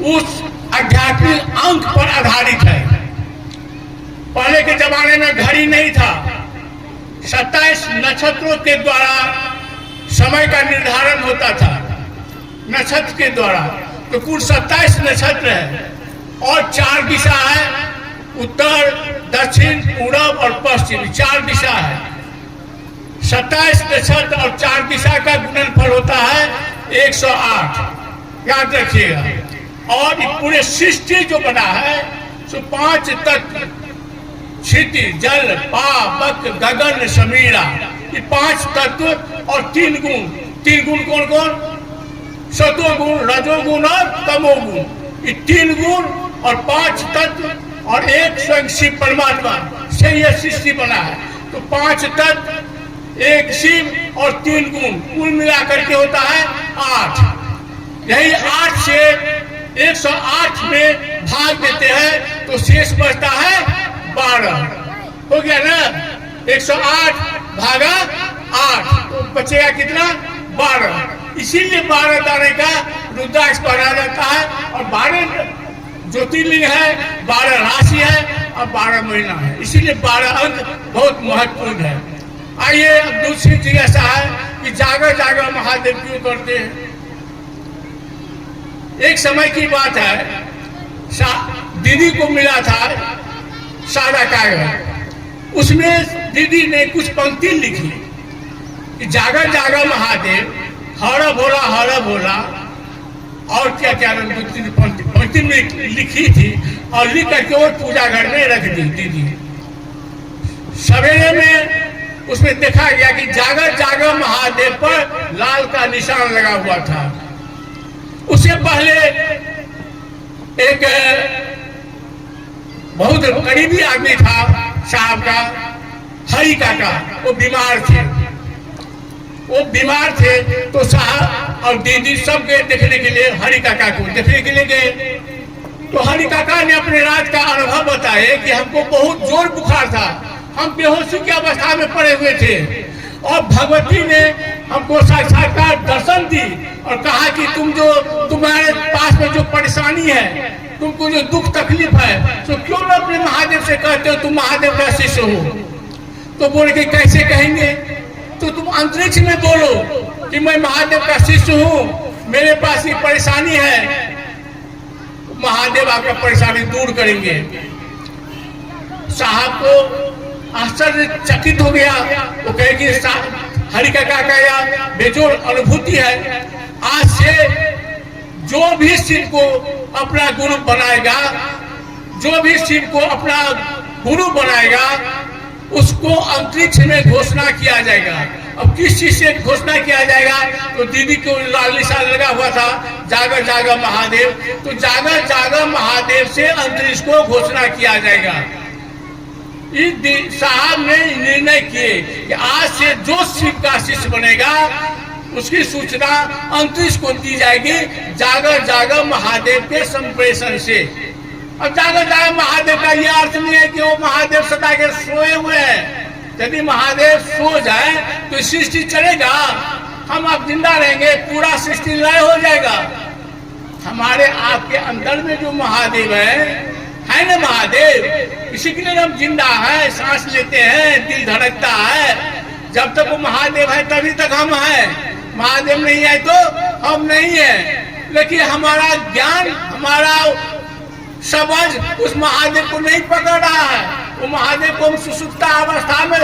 उस आध्यात्मिक अंक पर आधारित है। पहले के जमाने में घड़ी नहीं था, 27 नक्षत्रों के द्वारा समय का निर्धारण होता था, नक्षत्र के द्वारा। तो कुल 27 नक्षत्र है और 4 दिशा है, उत्तर, दक्षिण, पूरब और पश्चिम, 4 दिशा है। 27 नक्षत्र और 4 दिशा का गुणनफल होता है 108, याद रखिएगा। और पूरे सृष्टि जो बना है सो 5 तत्व, क्षिति, जल, पावक, गगन, समीरा, ये 5 तत्व और 3 गुण। 3 गुण कौन कौन? सतोगुण, रजोगुण और तमोगुण। ये 3 गुण और 5 तत्व और एक स्वयं शिव परमात्मा से यह सृष्टि बना है। तो 5 तत्व, एक शिव और 3 गुण, कुल मिलाकर के होता है 8। यही 8 से 108 में भाग देते हैं तो शेष बचता है 12। हो गया ना? 108 भागा 8 तो बचेगा कितना? 12। इसीलिए 12 तारे का रुद्राक्ष पहना जाता है। और 12 ज्योतिर्लिंग है, 12 राशि है और 12 महीना है, इसीलिए 12 अंक बहुत महत्वपूर्ण है। आइए अब दूसरी चीज ऐसा है कि जागर जागर महादेव क्यों करते हैं। एक समय की बात है, दीदी को मिला था सादा कागज, उसमें दीदी ने कुछ पंक्ति लिखी कि जागर जागर महादेव, हर भोला और क्या क्या पंक्ति में लिखी थी और लिख करके वो पूजा घर में रख दी दीदी। सवेरे में उसमें देखा गया कि जागर जागर महादेव पर लाल का निशान लगा हुआ था। उससे पहले एक बहुत करीबी आदमी था साहब का, हरि काका, वो बीमार थे तो साहब और दीदी सब गए देखने के लिए, हरि काका को देखने के लिए गए। तो हरि काका ने अपने रात का अनुभव बताए कि हमको बहुत जोर बुखार था, हम बेहोशी की अवस्था में पड़े हुए थे और भगवती ने हमको साक्षात्कार दर्शन दी और कहा कि तुम्हारे पास में जो परेशानी है, तुमको जो दुख तकलीफ है, तो क्यों ना अपने महादेव से कहते हो तुम महादेव का शिष्य हो। तो बोले कि कैसे कहेंगे? तो तुम अंतरिक्ष में बोलो कि मैं महादेव का शिष्य हूँ, मेरे पास ये परेशानी है, महादेव आपका परेशानी दूर करेंगे। साहब को आश्चर्यचकित हो गया। वो कहे कि हरि काका का यह बेजोड़ अनुभूति है, आज से जो भी शिव को अपना गुरु बनाएगा, जो भी शिव को अपना गुरु बनाएगा, उसको अंतरिक्ष में घोषणा किया जाएगा। अब किस चीज से घोषणा किया जाएगा? तो दीदी को लाल निशान लगा हुआ था जागर जागर महादेव, तो जागर जागर महादेव से अंतरिक्ष को घोषणा किया जाएगा। इस साहब ने निर्णय किए कि आज से जो शिव का शिष्य बनेगा उसकी सूचना अंतरिक्ष को दी जाएगी जागर जागर महादेव के संप्रेषण से। अब जागर जागर महादेव का यह अर्थ नहीं है कि वो महादेव सदा के सोए हुए हैं। यदि महादेव सो जाए तो सृष्टि चलेगा, हम अब जिंदा रहेंगे, पूरा सृष्टि लय हो जाएगा। हमारे आपके अंदर में जो महादेव है ना महादेव, इसी के लिए हम जिंदा है, सांस लेते हैं, दिल धड़कता है। जब तक वो महादेव है तभी तक हम हैं। महादेव नहीं है तो हम नहीं है। लेकिन हमारा ज्ञान, हमारा समझ उस महादेव को नहीं पकड़ रहा है। वो महादेव को हम सुसुप्त अवस्था में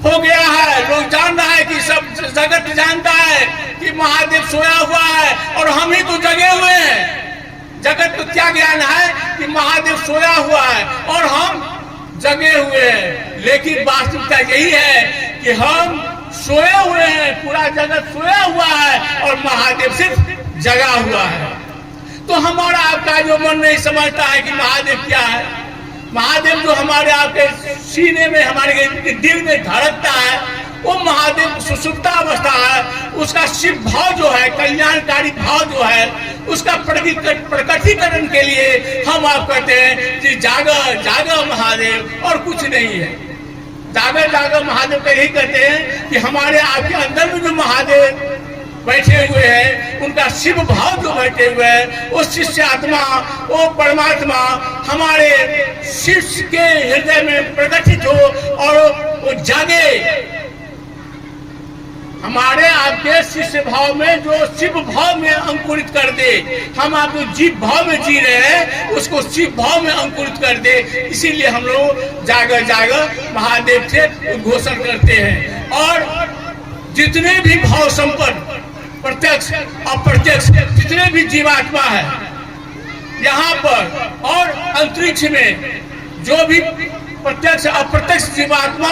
हो गया है। लोग जान रहा है कि सब जगत जानता है कि महादेव सोया हुआ है और हम ही तो जगे हुए हैं। जगत को क्या ज्ञान है कि महादेव सोया हुआ है और हम जगे हुए हैं। लेकिन वास्तविकता यही है कि हम सोए हुए हैं, पूरा जगत सोया हुआ है और महादेव सिर्फ जगा हुआ है। तो हमारा आपका जो मन नहीं समझता है कि महादेव क्या है, महादेव जो हमारे आपके सीने में, हमारे दिल में धड़कता है, वो महादेव सुसुप्त अवस्था है। उसका शिव भाव जो है, कल्याणकारी भाव जो है, उसका प्रकटीकरण के लिए हम आप कहते हैं कि जागर जागर महादेव और कुछ नहीं है। जागर जागर महादेव का यही कहते हैं कि हमारे आपके अंदर में जो महादेव बैठे हुए हैं, उनका शिव भाव जो बैठे हुए हैं, वो शिष्य आत्मा, वो परमात्मा हमारे शिष्य के हृदय में प्रकटित हो और वो जागे। हमारे आपके शिष्य भाव में जो शिव भाव में अंकुरित कर दे, हम आप जो जीव भाव में जी रहे हैं उसको शिव भाव में अंकुरित कर दे। इसीलिए हम लोग जागर जागर महादेव से उद्घोषण करते हैं। और जितने भी भाव संपन्न प्रत्यक्ष अप्रत्यक्ष जितने भी जीवात्मा है यहाँ पर और अंतरिक्ष में, जो भी प्रत्यक्ष अप्रत्यक्ष जीवात्मा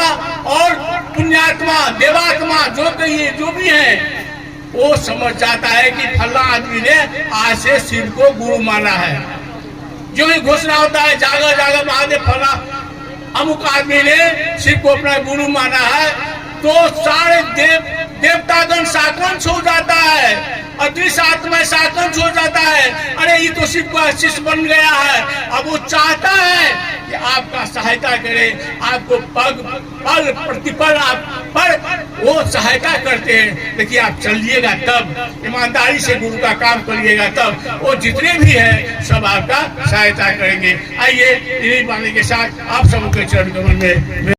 और पुण्यात्मा देवात्मा जो कहिए जो भी है, वो समझ जाता है कि फला आदमी ने आज से शिव को गुरु माना है। जो ही घोषणा होता है जागा जागा महादेव फला अमुक आदमी ने शिव को अपना गुरु माना है, तो सारे देवतागण साकंश हो जाता है, अदृश्य आत्मा साकंश हो जाता है। अरे ये तो शिव का शिष्य बन गया है। अब वो चाहता है कि आपका सहायता करे, आपको पल प्रतिपल आप पर वो सहायता करते हैं। देखिए आप चलिएगा तब, ईमानदारी से गुरु का काम करिएगा तब वो जितने भी हैं सब आपका सहायता करेंगे। आइए इन्हीं बाणी के साथ आप सबके चरण कमल में